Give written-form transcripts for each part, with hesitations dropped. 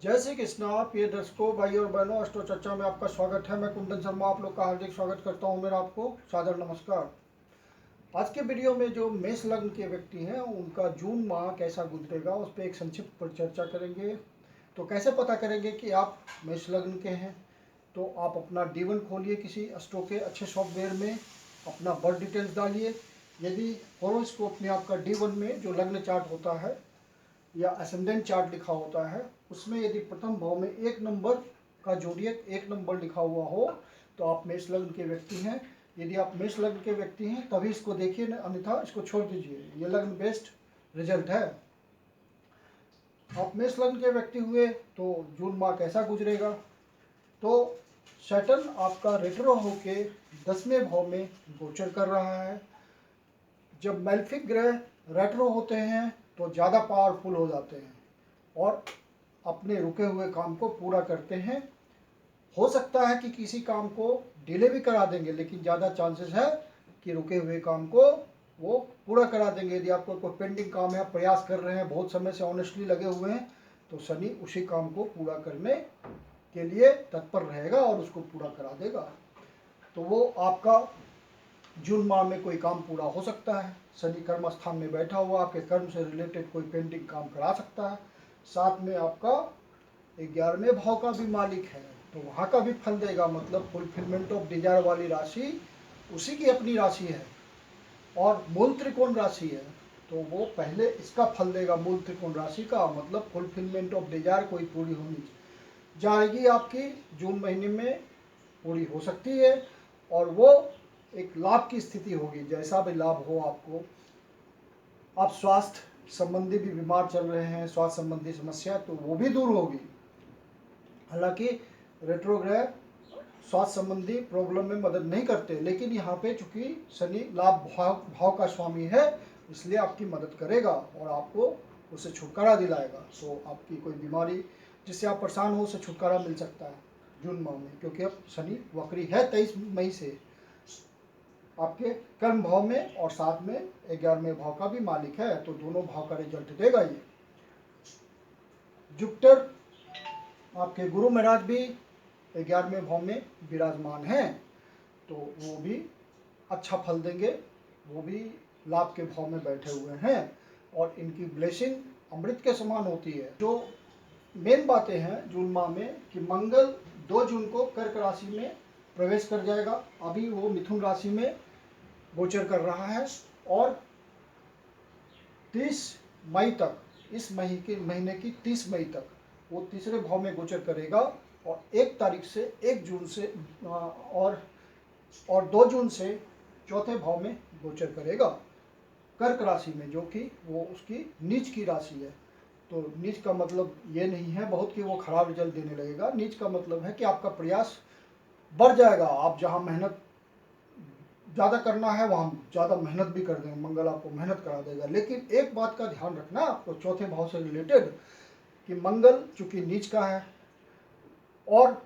जय श्री कृष्णा प्रिय दर्शकों, भाई और बहनों, अष्टो चर्चा में आपका स्वागत है। मैं कुंदन शर्मा आप लोग का हार्दिक स्वागत करता हूं। मेरा आपको सादर नमस्कार। आज के वीडियो में जो मेष लग्न के व्यक्ति हैं उनका जून माह कैसा गुजरेगा उस पर एक संक्षिप्त पर चर्चा करेंगे। तो कैसे पता करेंगे कि आप मेष लग्न के हैं? तो आप अपना D1 खोलिए, किसी अष्टो के अच्छे सॉफ्टवेयर में अपना बर्थ डिटेल्स डालिए। यदि हॉरोस्कोप में आपका D1 में जो लग्न चार्ट होता है या असेंडेंट चार्ट लिखा होता है, उसमें यदि प्रथम भाव में 1 नंबर का जोडियक 1 नंबर लिखा हुआ हो तो आप मेष लग्न के व्यक्ति हैं। यदि आप मेष लग्न के व्यक्ति हैं तभी इसको देखिए, अन्यथा इसको छोड़ दीजिए। ये लग्न बेस्ड रिजल्ट है। आप मेष लग्न के व्यक्ति हुए तो जून माह कैसा गुजरेगा? तो सैटर्न आपका रेट्रो होके 10वें भाव में गोचर कर रहा है। जब मैल्फिक ग्रह रेट्रो होते हैं तो ज़्यादा पावरफुल हो जाते हैं और अपने रुके हुए काम को पूरा करते हैं। हो सकता है कि किसी काम को डिले भी करा देंगे, लेकिन ज़्यादा चांसेस है कि रुके हुए काम को वो पूरा करा देंगे। यदि आपको कोई पेंडिंग काम है, प्रयास कर रहे हैं, बहुत समय से ऑनेस्टली लगे हुए हैं, तो शनि उसी काम को पूरा करने के लिए तत्पर रहेगा और उसको पूरा करा देगा। तो वो आपका जून माह में कोई काम पूरा हो सकता है। शनि कर्म स्थान में बैठा हुआ आपके कर्म से रिलेटेड कोई पेंडिंग काम करा सकता है। साथ में आपका 11वें भाव का भी मालिक है, तो वहाँ का भी फल देगा। मतलब फुलफिलमेंट ऑफ डिजायर वाली राशि उसी की अपनी राशि है और मूल त्रिकोण राशि है, तो वो पहले इसका फल देगा। मूल त्रिकोण राशि का मतलब फुलफिलमेंट ऑफ डिजायर कोई पूरी होनी जाएगी आपकी जून महीने में, पूरी हो सकती है और वो एक लाभ की स्थिति होगी। जैसा भी लाभ हो आपको, आप स्वास्थ्य संबंधी भी बीमार चल रहे हैं, स्वास्थ्य संबंधी समस्या, तो वो भी दूर होगी। हालांकि रेट्रोग्रह स्वास्थ्य संबंधी प्रॉब्लम में मदद नहीं करते, लेकिन यहाँ पे चूंकि शनि लाभ भाव का स्वामी है, इसलिए आपकी मदद करेगा और आपको उससे छुटकारा दिलाएगा। तो आपकी कोई बीमारी जिससे आप परेशान हो उससे छुटकारा मिल सकता है जून माह में, क्योंकि अब शनि वक्री है 23 मई से आपके कर्म भाव में और साथ में 11वें भाव का भी मालिक है, तो दोनों भाव का रिजल्ट देगा ये। जुपिटर आपके गुरु महाराज भी 11वें भाव में विराजमान हैं, तो वो भी अच्छा फल देंगे। वो भी लाभ के भाव में बैठे हुए हैं और इनकी ब्लेसिंग अमृत के समान होती है। जो मेन बातें हैं जून माह में कि मंगल 2 जून को कर्क राशि में प्रवेश कर जाएगा। अभी वो मिथुन राशि में गोचर कर रहा है और 30 मई तक, इस महीने की 30 मई तक वो तीसरे भाव में गोचर करेगा और 1 तारीख से 1 जून से और 2 जून से चौथे भाव में गोचर करेगा कर्क राशि में, जो कि वो उसकी नीच की राशि है। तो नीच का मतलब ये नहीं है बहुत कि वो खराब रिजल्ट देने लगेगा। नीच का मतलब है कि आपका प्रयास बढ़ जाएगा। आप जहाँ मेहनत ज़्यादा करना है वहाँ ज़्यादा मेहनत भी कर देंगे, मंगल आपको मेहनत करा देगा। लेकिन एक बात का ध्यान रखना आपको चौथे भाव से रिलेटेड कि मंगल चूंकि नीच का है और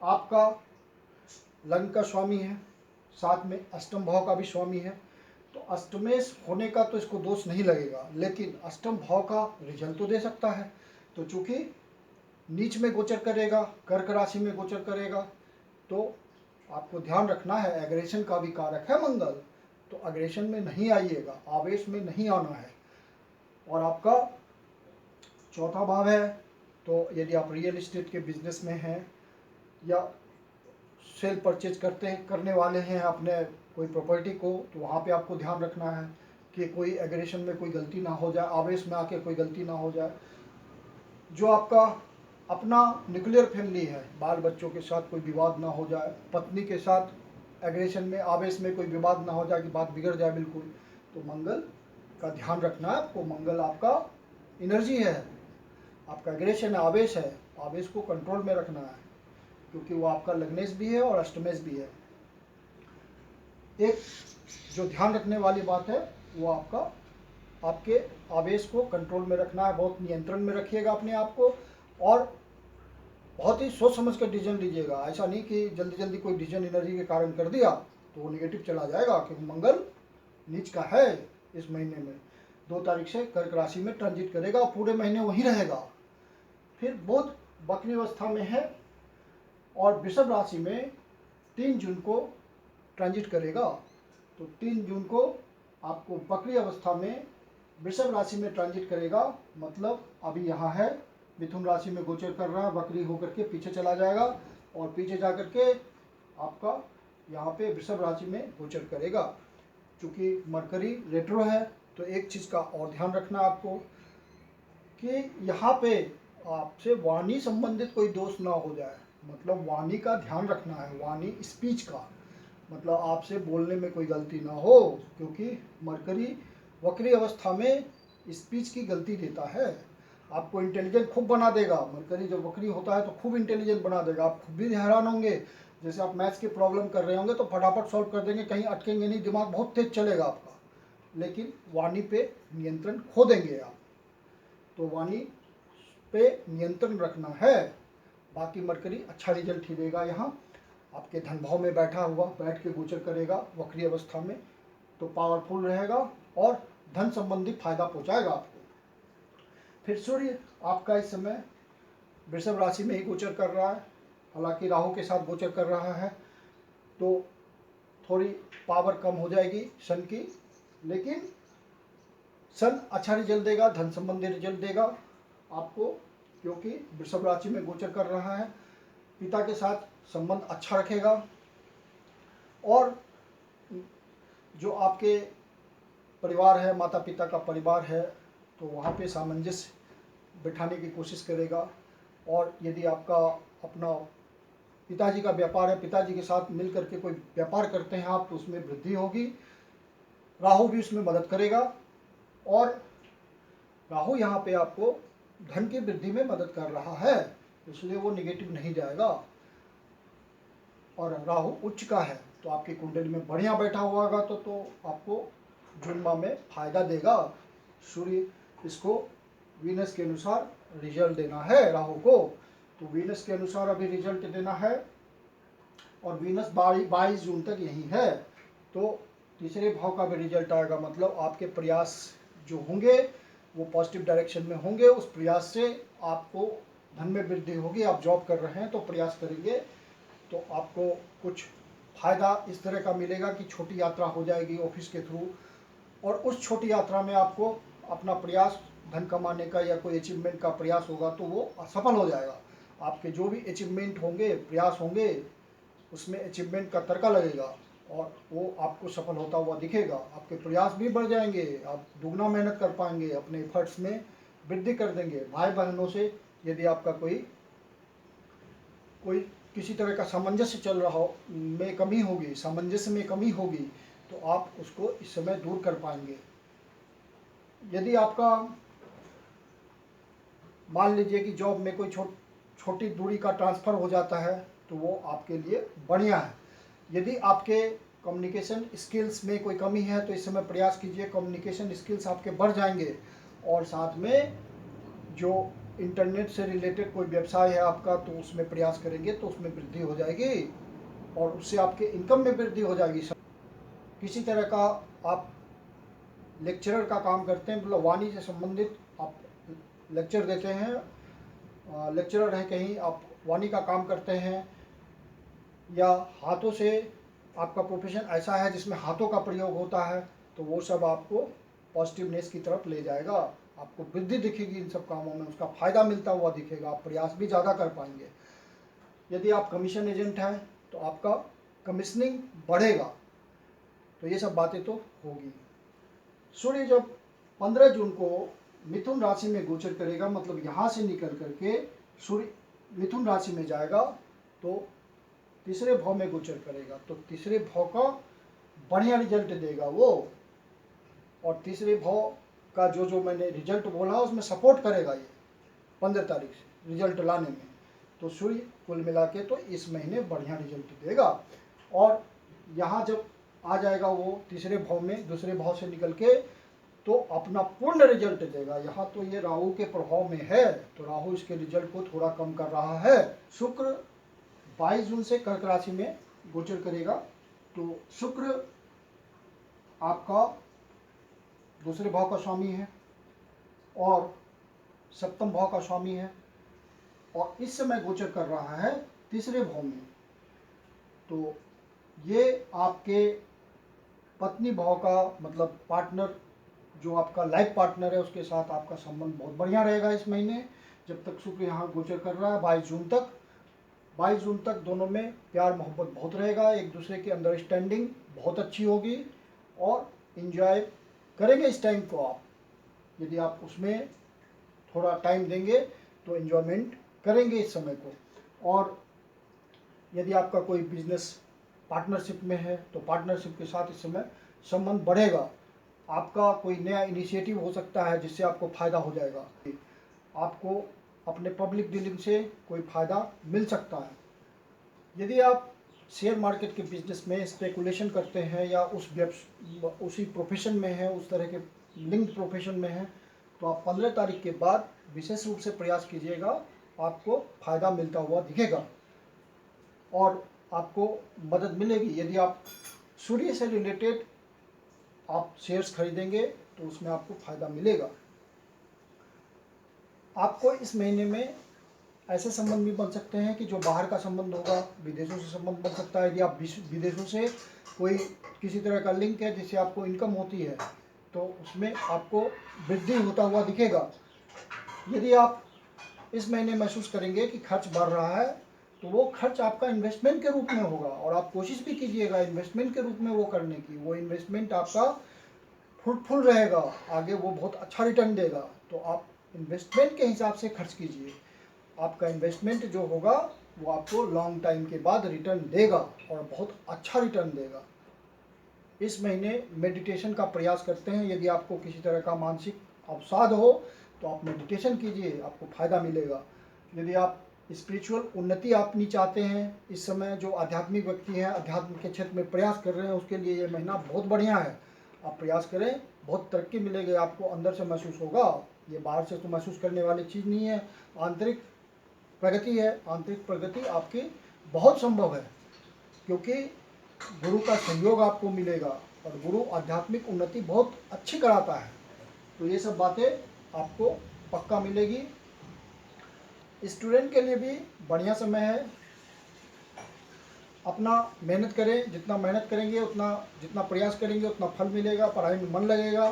आपका लग्न का स्वामी है, साथ में अष्टम भाव का भी स्वामी है, तो अष्टमेश होने का तो इसको दोष नहीं लगेगा, लेकिन अष्टम भाव का रिजल्ट तो दे सकता है। तो चूंकि नीच में गोचर करेगा, कर्क राशि में गोचर करेगा, तो आपको ध्यान रखना है एग्रेशन का भी कारक है मंगल, तो अग्रेशन में नहीं आइएगा, आवेश में नहीं आना है। और आपका चौथा भाव है, तो यदि आप रियल एस्टेट के बिजनेस में हैं या सेल परचेज करने वाले हैं अपने कोई प्रॉपर्टी को, तो वहाँ पे आपको ध्यान रखना है कि कोई एग्रेशन में कोई गलती ना हो जाए, आवेश में आके कोई गलती ना हो जाए। जो आपका अपना न्यूक्लियर फैमिली है, बाल बच्चों के साथ कोई विवाद ना हो जाए, पत्नी के साथ एग्रेशन में आवेश में कोई विवाद ना हो जाए कि बात बिगड़ जाए बिल्कुल, तो मंगल का ध्यान रखना है आपको। मंगल आपका एनर्जी है, आपका एग्रेशन है, आवेश है, आवेश को कंट्रोल में रखना है, क्योंकि वो आपका लग्नेश भी है और अष्टमेश भी है। एक जो ध्यान रखने वाली बात है वो आपके आवेश को कंट्रोल में रखना है, बहुत नियंत्रण में रखिएगा अपने आप को और बहुत ही सोच समझ कर डिसीजन लीजिएगा। ऐसा नहीं कि जल्दी जल्दी कोई डिसीजन एनर्जी के कारण कर दिया तो वो निगेटिव चला जाएगा, क्योंकि मंगल नीच का है। इस महीने में 2 तारीख से कर्क राशि में ट्रांजिट करेगा और पूरे महीने वहीं रहेगा। फिर बुध वक्री अवस्था में है और वृषभ राशि में 3 जून को ट्रांजिट करेगा। तो 3 जून को आपको वक्री अवस्था में वृषभ राशि में ट्रांजिट करेगा, मतलब अभी यहाँ है, मिथुन राशि में गोचर कर रहा है, वक्री होकर के पीछे चला जाएगा और पीछे जा करके आपका यहाँ पे वृषभ राशि में गोचर करेगा। चूँकि मरकरी रेट्रो है तो एक चीज़ का और ध्यान रखना आपको कि यहाँ पे आपसे वाणी संबंधित कोई दोष ना हो जाए, मतलब वाणी का ध्यान रखना है, वाणी स्पीच का, मतलब आपसे बोलने में कोई गलती ना हो, क्योंकि मरकरी वक्री अवस्था में स्पीच की गलती देता है। आपको इंटेलिजेंट खूब बना देगा, मरकरी जब वक्री होता है तो खूब इंटेलिजेंट बना देगा, आप खुद भी हैरान होंगे। जैसे आप मैथ्स की प्रॉब्लम कर रहे होंगे तो फटाफट सॉल्व कर देंगे, कहीं अटकेंगे नहीं, दिमाग बहुत तेज चलेगा आपका, लेकिन वाणी पे नियंत्रण खो देंगे आप। तो वाणी पे नियंत्रण रखना है। बाकी मरकरी अच्छा रिजल्ट ही देगा। यहाँ आपके धन भाव में बैठा हुआ, बैठ के गोचर करेगा वक्री अवस्था में, तो पावरफुल रहेगा और धन संबंधी फायदा पहुंचाएगा आपको। फिर सूर्य आपका इस समय वृषभ राशि में ही गोचर कर रहा है, हालांकि राहु के साथ गोचर कर रहा है, तो थोड़ी पावर कम हो जाएगी सन की, लेकिन सन अच्छा रिजल्ट देगा, धन संबंधी रिजल्ट देगा आपको, क्योंकि वृषभ राशि में गोचर कर रहा है। पिता के साथ संबंध अच्छा रखेगा और जो आपके परिवार है, माता पिता का परिवार है, तो वहाँ पे सामंजस्य बिठाने की कोशिश करेगा। और यदि आपका अपना पिताजी का व्यापार है, पिताजी के साथ मिल करके कोई व्यापार करते हैं आप, तो उसमें वृद्धि होगी। राहु भी उसमें मदद करेगा और राहु यहाँ पे आपको धन की वृद्धि में मदद कर रहा है, इसलिए वो निगेटिव नहीं जाएगा। और राहु उच्च का है तो आपकी कुंडली में बढ़िया बैठा हुआ होगा, तो आपको जून माह में फायदा देगा। सूर्य इसको वीनस के अनुसार रिजल्ट देना है राहु को, तो वीनस के अनुसार अभी रिजल्ट देना है और वीनस 22 जून तक यही है। तो तीसरे भाव का भी रिजल्ट आएगा, मतलब आपके प्रयास जो होंगे वो पॉजिटिव डायरेक्शन में होंगे, उस प्रयास से आपको धन में वृद्धि होगी। आप जॉब कर रहे हैं तो प्रयास करेंगे तो आपको कुछ फायदा इस तरह का मिलेगा कि छोटी यात्रा हो जाएगी ऑफिस के थ्रू, और उस छोटी यात्रा में आपको अपना प्रयास धन कमाने का या कोई अचीवमेंट का प्रयास होगा तो वो सफल हो जाएगा। आपके जो भी अचीवमेंट होंगे, प्रयास होंगे, उसमें अचीवमेंट का तड़का लगेगा और वो आपको सफल होता हुआ दिखेगा। आपके प्रयास भी बढ़ जाएंगे, आप दुगना मेहनत कर पाएंगे, अपने एफर्ट्स में वृद्धि कर देंगे। भाई बहनों से यदि आपका कोई किसी तरह का सामंजस्य चल रहा हो, में कमी होगी, सामंजस्य में कमी होगी, तो आप उसको इस समय दूर कर पाएंगे। यदि आपका मान लीजिए कि जॉब में कोई छोटी दूरी का ट्रांसफ़र हो जाता है तो वो आपके लिए बढ़िया है। यदि आपके कम्युनिकेशन स्किल्स में कोई कमी है तो इस समय प्रयास कीजिए, कम्युनिकेशन स्किल्स आपके बढ़ जाएंगे। और साथ में जो इंटरनेट से रिलेटेड कोई व्यवसाय है आपका, तो उसमें प्रयास करेंगे तो उसमें वृद्धि हो जाएगी और उससे आपके इनकम में वृद्धि हो जाएगी। किसी तरह का आप लेक्चरर का काम करते हैं, मतलब वाणी से संबंधित आप लेक्चर देते हैं, लेक्चरर हैं कहीं, आप वाणी का काम करते हैं, या हाथों से आपका प्रोफेशन ऐसा है जिसमें हाथों का प्रयोग होता है, तो वो सब आपको पॉजिटिवनेस की तरफ ले जाएगा। आपको वृद्धि दिखेगी इन सब कामों में, उसका फायदा मिलता हुआ दिखेगा, आप प्रयास भी ज़्यादा कर पाएंगे। यदि आप कमीशन एजेंट हैं तो आपका कमीशनिंग बढ़ेगा। तो ये सब बातें तो होगी। सूर्य जब 15 जून को मिथुन राशि में गोचर करेगा, मतलब यहाँ से निकल करके सूर्य मिथुन राशि में जाएगा, तो तीसरे भाव में गोचर करेगा, तो तीसरे भाव का बढ़िया रिजल्ट देगा वो। और तीसरे भाव का जो मैंने रिजल्ट बोला उसमें सपोर्ट करेगा ये 15 तारीख से रिजल्ट लाने में। तो सूर्य कुल मिला के तो इस महीने बढ़िया रिजल्ट देगा। और यहाँ जब आ जाएगा वो तीसरे भाव में, दूसरे भाव से निकल के, तो अपना पूर्ण रिजल्ट देगा। यहाँ तो ये राहु के प्रभाव में है, तो राहु इसके रिजल्ट को थोड़ा कम कर रहा है। शुक्र 22 जून से कर्क राशि में गोचर करेगा, तो शुक्र आपका दूसरे भाव का स्वामी है और सप्तम भाव का स्वामी है, और इस समय गोचर कर रहा है तीसरे भाव में। तो ये आपके पत्नी भाव का मतलब पार्टनर, जो आपका लाइफ पार्टनर है, उसके साथ आपका संबंध बहुत बढ़िया रहेगा इस महीने, जब तक शुक्र यहाँ गोचर कर रहा है 22 जून तक दोनों में प्यार मोहब्बत बहुत रहेगा, एक दूसरे की अंडरस्टैंडिंग बहुत अच्छी होगी और इन्जॉय करेंगे इस टाइम को। आप यदि आप उसमें थोड़ा टाइम देंगे तो इन्जॉयमेंट करेंगे इस समय को। और यदि आपका कोई बिजनेस पार्टनरशिप में है तो पार्टनरशिप के साथ इस समय संबंध बढ़ेगा। आपका कोई नया इनिशिएटिव हो सकता है जिससे आपको फ़ायदा हो जाएगा। आपको अपने पब्लिक डीलिंग से कोई फ़ायदा मिल सकता है। यदि आप शेयर मार्केट के बिजनेस में स्पेकुलेशन करते हैं या उसी प्रोफेशन में हैं, उस तरह के लिंक्ड प्रोफेशन में हैं, तो आप 15 तारीख के बाद विशेष रूप से प्रयास कीजिएगा, आपको फ़ायदा मिलता हुआ दिखेगा और आपको मदद मिलेगी। यदि आप सूर्य से रिलेटेड आप शेयर्स खरीदेंगे तो उसमें आपको फ़ायदा मिलेगा। आपको इस महीने में ऐसे संबंध भी बन सकते हैं कि जो बाहर का संबंध होगा, विदेशों से संबंध बन सकता है। यदि आप विदेशों से कोई किसी तरह का लिंक है जिससे आपको इनकम होती है तो उसमें आपको वृद्धि होता हुआ दिखेगा। यदि आप इस महीने महसूस करेंगे कि खर्च बढ़ रहा है तो वो खर्च आपका इन्वेस्टमेंट के रूप में होगा और आप कोशिश भी कीजिएगा इन्वेस्टमेंट के रूप में वो करने की। वो इन्वेस्टमेंट आपका फ्रूटफुल रहेगा, आगे वो बहुत अच्छा रिटर्न देगा। तो आप इन्वेस्टमेंट के हिसाब से खर्च कीजिए। आपका इन्वेस्टमेंट जो होगा वो आपको लॉन्ग टाइम के बाद रिटर्न देगा और बहुत अच्छा रिटर्न देगा। इस महीने मेडिटेशन का प्रयास करते हैं। यदि आपको किसी तरह का मानसिक अवसाद हो तो आप मेडिटेशन कीजिए, आपको फ़ायदा मिलेगा। यदि आप स्पिरिचुअल उन्नति अपनी चाहते हैं, इस समय जो आध्यात्मिक व्यक्ति हैं, अध्यात्म के क्षेत्र में प्रयास कर रहे हैं, उसके लिए ये महीना बहुत बढ़िया है। आप प्रयास करें, बहुत तरक्की मिलेगी आपको, अंदर से महसूस होगा। ये बाहर से तो महसूस करने वाली चीज़ नहीं है, आंतरिक प्रगति है। आंतरिक प्रगति आपकी बहुत संभव है क्योंकि गुरु का सहयोग आपको मिलेगा और गुरु आध्यात्मिक उन्नति बहुत अच्छी कराता है। तो ये सब बातें आपको पक्का मिलेगी। स्टूडेंट के लिए भी बढ़िया समय है। अपना मेहनत करें, जितना मेहनत करेंगे उतना, जितना प्रयास करेंगे उतना फल मिलेगा, पढ़ाई में मन लगेगा।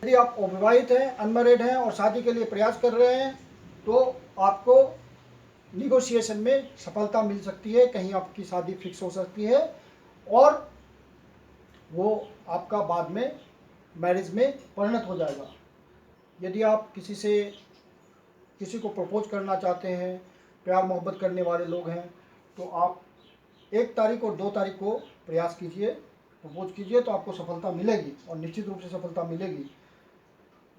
यदि आप अविवाहित हैं, अनमैरिड हैं और शादी के लिए प्रयास कर रहे हैं तो आपको निगोशिएशन में सफलता मिल सकती है, कहीं आपकी शादी फिक्स हो सकती है और वो आपका बाद में मैरिज में परिणत हो जाएगा। यदि आप किसी को प्रपोज करना चाहते हैं, प्यार मोहब्बत करने वाले लोग हैं, तो आप 1 तारीख और 2 तारीख को प्रयास कीजिए, प्रपोज कीजिए, तो आपको सफलता मिलेगी और निश्चित रूप से सफलता मिलेगी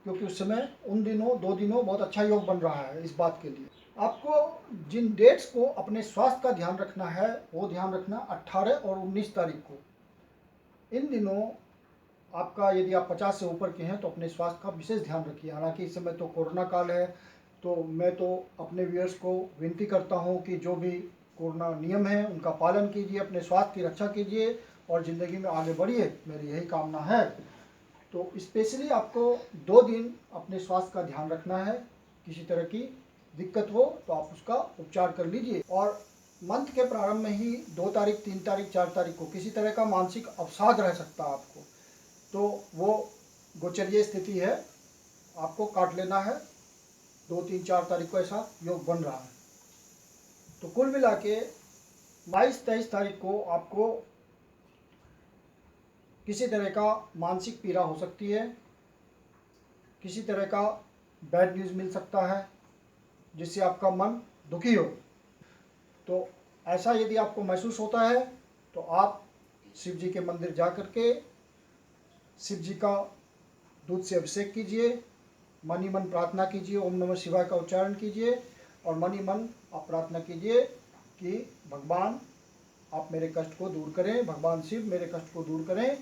क्योंकि उस समय उन दिनों 2 दिनों बहुत अच्छा योग बन रहा है इस बात के लिए। आपको जिन डेट्स को अपने स्वास्थ्य का ध्यान रखना है वो ध्यान रखना 18 और 19 तारीख को। इन दिनों आपका यदि आप 50 से ऊपर के हैं तो अपने स्वास्थ्य का विशेष ध्यान रखिए। हालांकि इस समय तो कोरोना काल है, तो मैं तो अपने व्यूअर्स को विनती करता हूं कि जो भी कोरोना नियम है उनका पालन कीजिए, अपने स्वास्थ्य की रक्षा कीजिए और ज़िंदगी में आगे बढ़िए, मेरी यही कामना है। तो स्पेशली आपको 2 दिन अपने स्वास्थ्य का ध्यान रखना है। किसी तरह की दिक्कत हो तो आप उसका उपचार कर लीजिए। और मंथ के प्रारंभ में ही 2 तारीख, 3 तारीख, 4 तारीख को किसी तरह का मानसिक अवसाद रह सकता है आपको, तो वो गोचरीय स्थिति है, आपको काट लेना है। 2, 3, 4 तारीख को ऐसा योग बन रहा है। तो कुल मिला के 22, 23 तारीख को आपको किसी तरह का मानसिक पीड़ा हो सकती है, किसी तरह का बैड न्यूज़ मिल सकता है जिससे आपका मन दुखी हो। तो ऐसा यदि आपको महसूस होता है तो आप शिव जी के मंदिर जा कर के शिव जी का दूध से अभिषेक कीजिए, मन ही मन प्रार्थना कीजिए, ओम नमः शिवाय का उच्चारण कीजिए और मन ही मन आप प्रार्थना कीजिए कि भगवान आप मेरे कष्ट को दूर करें, भगवान शिव मेरे कष्ट को दूर करें।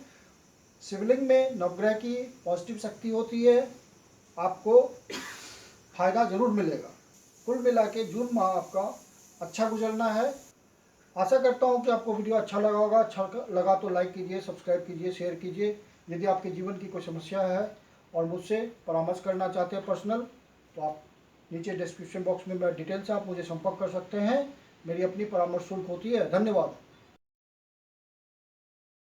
शिवलिंग में नवग्रह की पॉजिटिव शक्ति होती है, आपको फायदा जरूर मिलेगा। कुल मिला के जून माह आपका अच्छा गुजरना है। आशा करता हूँ कि आपको वीडियो अच्छा लगा होगा। अच्छा लगा तो लाइक कीजिए, सब्सक्राइब कीजिए, शेयर कीजिए। यदि आपके जीवन की कोई समस्या है और मुझसे परामर्श करना चाहते हैं पर्सनल, तो आप नीचे डिस्क्रिप्शन बॉक्स में मैं डिटेल से आप मुझे संपर्क कर सकते हैं। मेरी अपनी परामर्श शुल्क होती है। धन्यवाद।